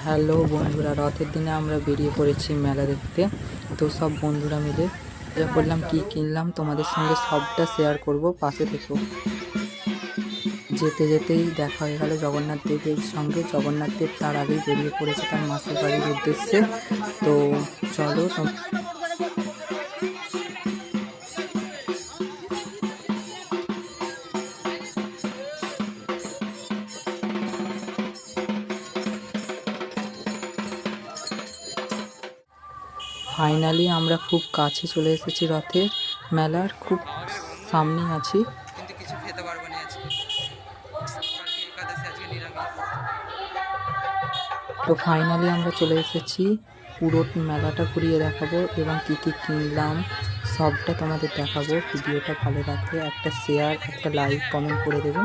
Hello বন্ধুরা, রথের দিনে আমরা বেরিয়ে পড়েছি মেলা দেখতে। তো সব বন্ধুরা মিলে যা করলাম, কি কিনলাম তোমাদের সঙ্গে সবটা শেয়ার করব, পাশে থেকো। যেতে যেতেই দেখা হয়ে গেল জগন্নাথ দেবের সঙ্গে। জগন্নাথ দেব তার আগেই বেরিয়ে পড়েছে তার মাসির বাড়ির উদ্দেশ্যে। তো চলো ফাইনালি আমরা খুব কাছে চলে এসেছি, রথের মেলার খুব সামনে আছি। কিন্তু কিছু খেতে পারবো না আজকে, কালকে একাদশী, আজকে নিরামিষ। তো ফাইনালি আমরা চলে এসেছি, পুরো মেলাটা ঘুরিয়ে দেখাবো এবং কী কী কিনলাম সবটা তোমাদের দেখাবো। ভিডিওটা ভালো লাগলে একটা শেয়ার, একটা লাইক, কমেন্ট করে দেবে।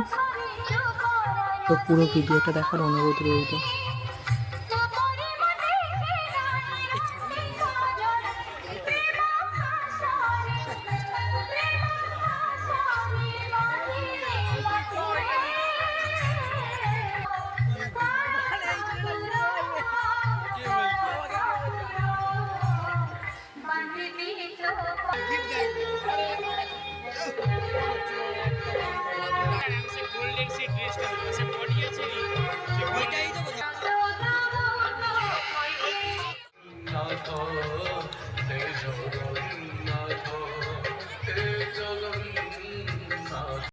তো পুরো ভিডিওটা দেখার অনুরোধ রইল। গোল্ডেন সি ড্রেসটা